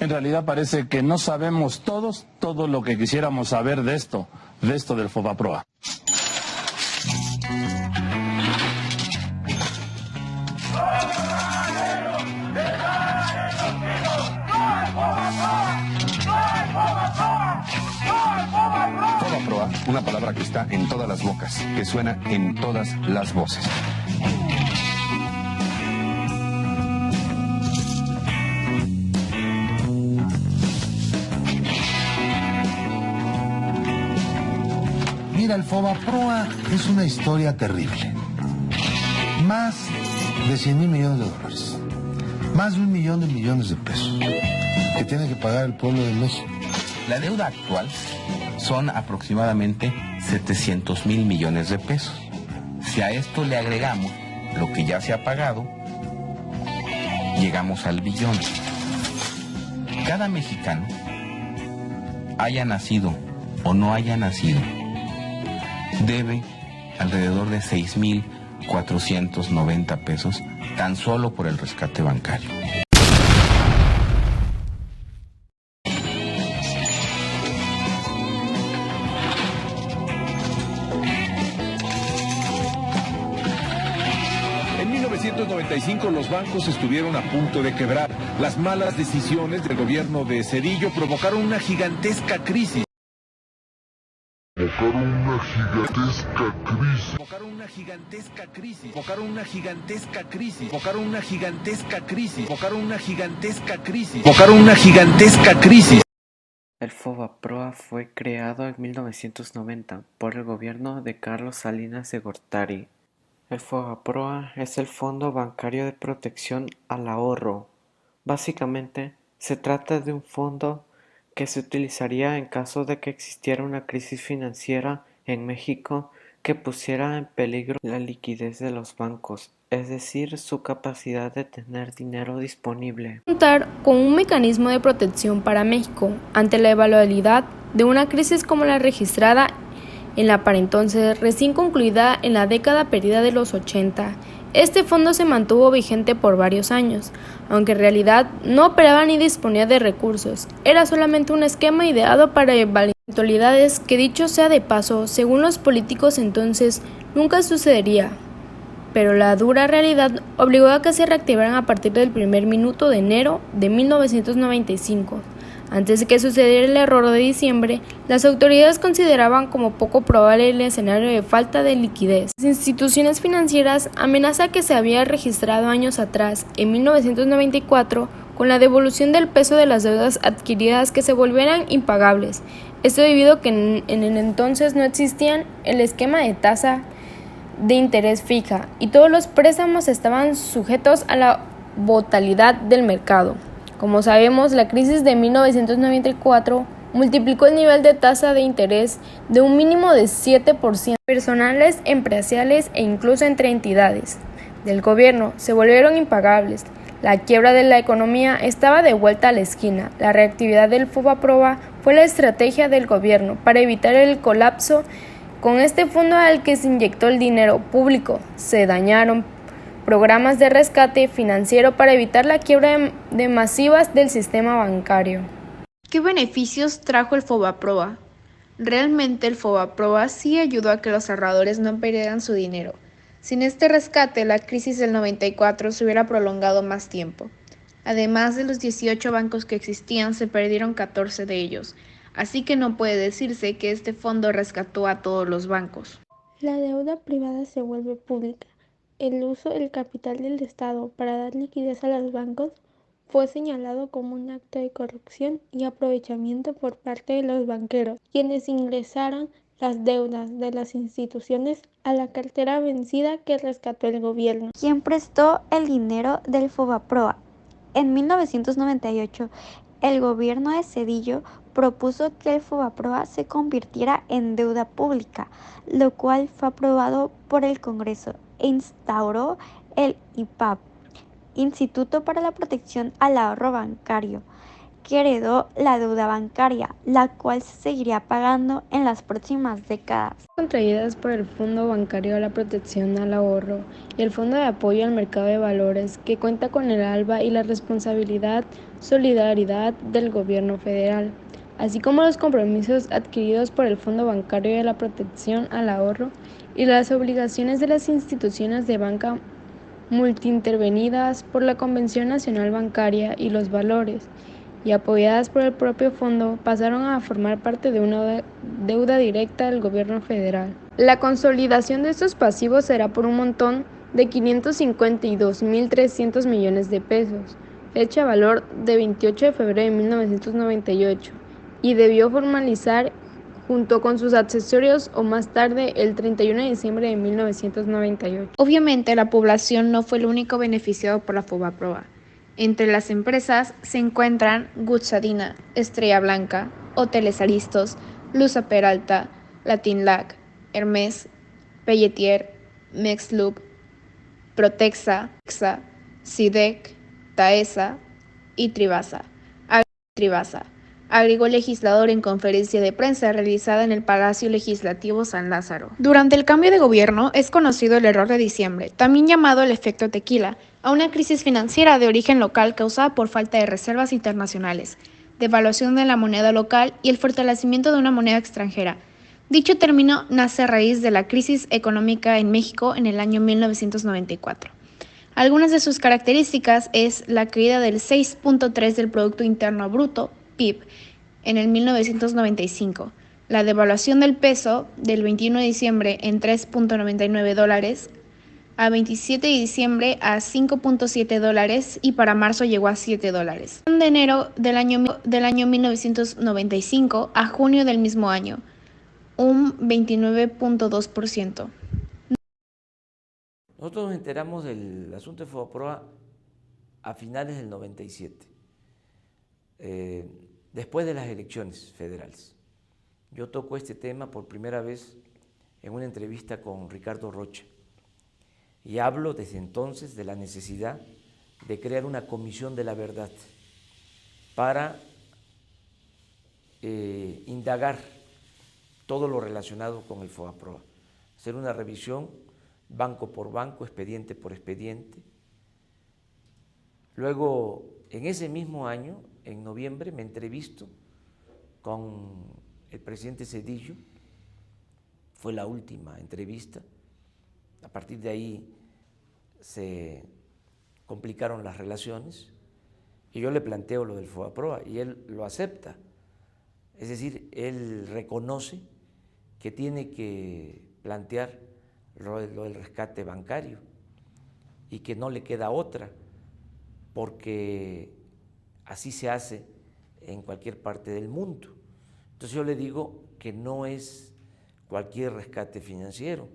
En realidad parece que no sabemos todos todo lo que quisiéramos saber de esto del FOBAPROA. FOBAPROA, una palabra que está en todas las bocas, que suena en todas las voces. Mira, el FOBAPROA es una historia terrible. Más de 100,000 millones de dólares. Más de 1 millón de millones de pesos que tiene que pagar el pueblo de México. La deuda actual son aproximadamente 700,000 millones de pesos. Si a esto le agregamos lo que ya se ha pagado, llegamos al billón. Cada mexicano, haya nacido o no haya nacido, debe alrededor de 6,490 pesos tan solo por el rescate bancario. En 1995 los bancos estuvieron a punto de quebrar. Las malas decisiones del gobierno de Zedillo provocaron una gigantesca crisis. El FOBAPROA fue creado en 1990 por el gobierno de Carlos Salinas de Gortari. El FOBAPROA es el Fondo Bancario de Protección al Ahorro. Básicamente, se trata de un fondo que se utilizaría en caso de que existiera una crisis financiera en México que pusiera en peligro la liquidez de los bancos, es decir, su capacidad de tener dinero disponible. Contar con un mecanismo de protección para México ante la eventualidad de una crisis como la registrada en la para entonces recién concluida en la década perdida de los 80. Este fondo se mantuvo vigente por varios años, aunque en realidad no operaba ni disponía de recursos. Era solamente un esquema ideado para eventualidades que, dicho sea de paso, según los políticos entonces, nunca sucedería. Pero la dura realidad obligó a que se reactivaran a partir del primer minuto de enero de 1995. Antes de que sucediera el error de diciembre, las autoridades consideraban como poco probable el escenario de falta de liquidez. Las instituciones financieras amenazan que se había registrado años atrás, en 1994, con la devolución del peso de las deudas adquiridas que se volvieran impagables. Esto debido a que en el entonces no existían el esquema de tasa de interés fija y todos los préstamos estaban sujetos a la volatilidad del mercado. Como sabemos, la crisis de 1994 multiplicó el nivel de tasa de interés de un mínimo de 7%. Personales, empresariales e incluso entre entidades del gobierno se volvieron impagables. La quiebra de la economía estaba de vuelta a la esquina. La reactividad del FOBAPROA fue la estrategia del gobierno para evitar el colapso. Con este fondo al que se inyectó el dinero público, se dañaron programas de rescate financiero para evitar la quiebra de masivas del sistema bancario. ¿Qué beneficios trajo el FOBAPROA? Realmente el FOBAPROA sí ayudó a que los ahorradores no perdieran su dinero. Sin este rescate, la crisis del 94 se hubiera prolongado más tiempo. Además de los 18 bancos que existían, se perdieron 14 de ellos, así que no puede decirse que este fondo rescató a todos los bancos. La deuda privada se vuelve pública. El uso del capital del Estado para dar liquidez a los bancos fue señalado como un acto de corrupción y aprovechamiento por parte de los banqueros, quienes ingresaron las deudas de las instituciones a la cartera vencida que rescató el gobierno. ¿Quién prestó el dinero del FOBAPROA? En 1998, el gobierno de Zedillo propuso que el FOBAPROA se convirtiera en deuda pública, lo cual fue aprobado por el Congreso e instauró el IPAB, Instituto para la Protección al Ahorro Bancario. que heredó la deuda bancaria, la cual se seguiría pagando en las próximas décadas. Contraídas por el Fondo Bancario de la Protección al Ahorro y el Fondo de Apoyo al Mercado de Valores, que cuenta con el ALBA y la responsabilidad, solidaridad del Gobierno federal, así como los compromisos adquiridos por el Fondo Bancario de la Protección al Ahorro y las obligaciones de las instituciones de banca multiintervenidas por la Convención Nacional Bancaria y los Valores, y apoyadas por el propio fondo, pasaron a formar parte de una deuda directa del gobierno federal. La consolidación de estos pasivos será por un montón de 552.300 millones de pesos, fecha valor de 28 de febrero de 1998, y debió formalizar junto con sus accesorios o más tarde el 31 de diciembre de 1998. Obviamente, la población no fue el único beneficiado por la FOBAPROA. Entre las empresas se encuentran Gutsadina, Estrella Blanca, Hoteles Aristos, Luza Peralta, Latinlac, Hermes, Pelletier, Mexloop, Protexa, Sidec, Taesa y Tribasa. Agregó el legislador en conferencia de prensa realizada en el Palacio Legislativo San Lázaro. Durante el cambio de gobierno es conocido el error de diciembre, también llamado el efecto tequila, a una crisis financiera de origen local causada por falta de reservas internacionales, devaluación de la moneda local y el fortalecimiento de una moneda extranjera. Dicho término nace a raíz de la crisis económica en México en el año 1994. Algunas de sus características es la caída del 6.3 del Producto Interno Bruto, PIB, en el 1995, la devaluación del peso del 21 de diciembre en $3.99, a 27 de diciembre a $5.7 y para marzo llegó a $7. De enero del año 1995 a junio del mismo año, un 29.2%. Nosotros nos enteramos del asunto de FOBAPROA a finales del 97. Después de las elecciones federales. Yo toco este tema por primera vez en una entrevista con Ricardo Rocha y hablo desde entonces de la necesidad de crear una comisión de la verdad para indagar todo lo relacionado con el FOBAPROA, hacer una revisión banco por banco, expediente por expediente. Luego, en ese mismo año, en noviembre, me entrevisto con el presidente Zedillo, fue la última entrevista. A partir de ahí se complicaron las relaciones y yo le planteo lo del FOBAPROA y él lo acepta. Es decir, él reconoce que tiene que plantear lo del rescate bancario y que no le queda otra, porque así se hace en cualquier parte del mundo. Entonces yo le digo que no es cualquier rescate financiero,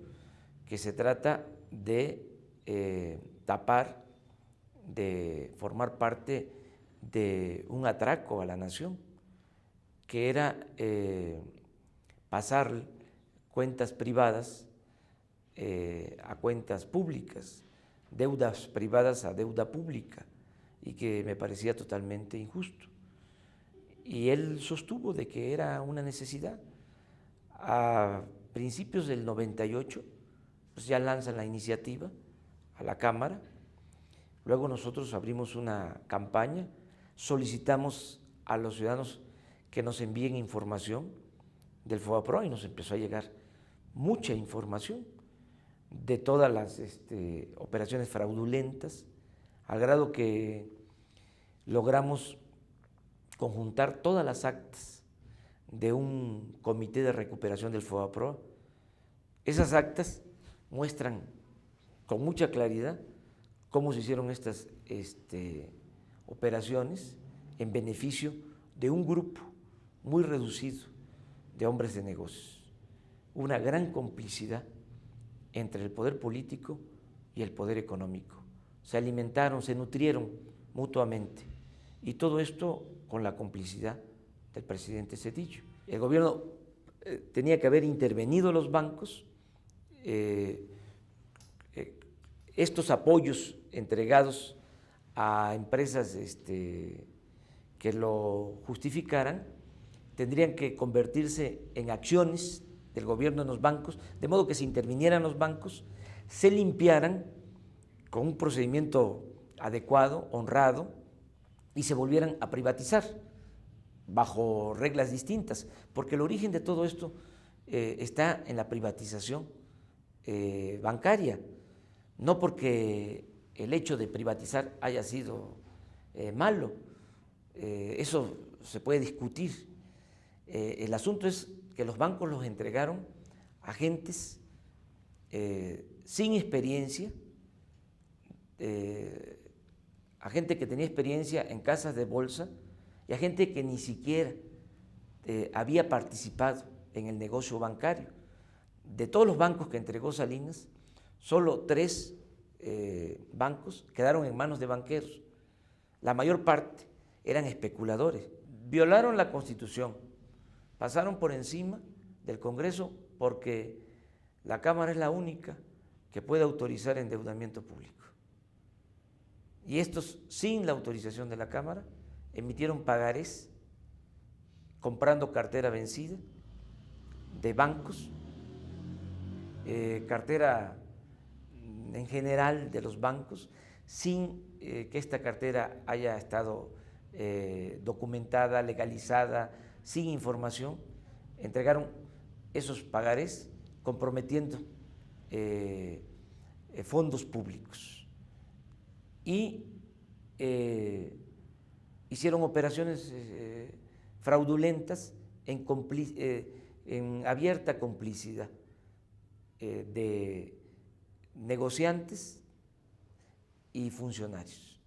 que se trata de tapar, de formar parte de un atraco a la nación, que era pasar cuentas privadas a cuentas públicas, deudas privadas a deuda pública, y que me parecía totalmente injusto. Y él sostuvo de que era una necesidad. A principios del 98, pues ya lanzan la iniciativa a la Cámara, luego nosotros abrimos una campaña, solicitamos a los ciudadanos que nos envíen información del FOBAPROA y nos empezó a llegar mucha información de todas las operaciones fraudulentas, al grado que logramos conjuntar todas las actas de un comité de recuperación del FOBAPROA. Esas actas muestran con mucha claridad cómo se hicieron estas operaciones en beneficio de un grupo muy reducido de hombres de negocios. Una gran complicidad entre el poder político y el poder económico. Se alimentaron, se nutrieron mutuamente, y todo esto con la complicidad del presidente Zedillo. El gobierno tenía que haber intervenido los bancos, estos apoyos entregados a empresas que lo justificaran, tendrían que convertirse en acciones del gobierno en los bancos, de modo que se intervinieran los bancos, se limpiaran con un procedimiento adecuado, honrado, y se volvieran a privatizar bajo reglas distintas, porque el origen de todo esto está en la privatización bancaria, no porque el hecho de privatizar haya sido malo, eso se puede discutir. El asunto es que los bancos los entregaron a gentes sin experiencia, a gente que tenía experiencia en casas de bolsa y a gente que ni siquiera había participado en el negocio bancario. De todos los bancos que entregó Salinas, solo 3 bancos quedaron en manos de banqueros. La mayor parte eran especuladores. Violaron la Constitución, pasaron por encima del Congreso porque la Cámara es la única que puede autorizar endeudamiento público. Y estos, sin la autorización de la Cámara, emitieron pagarés comprando cartera vencida de bancos, cartera en general de los bancos, sin que esta cartera haya estado documentada, legalizada, sin información. Entregaron esos pagarés comprometiendo fondos públicos y hicieron operaciones fraudulentas en abierta complicidad de negociantes y funcionarios.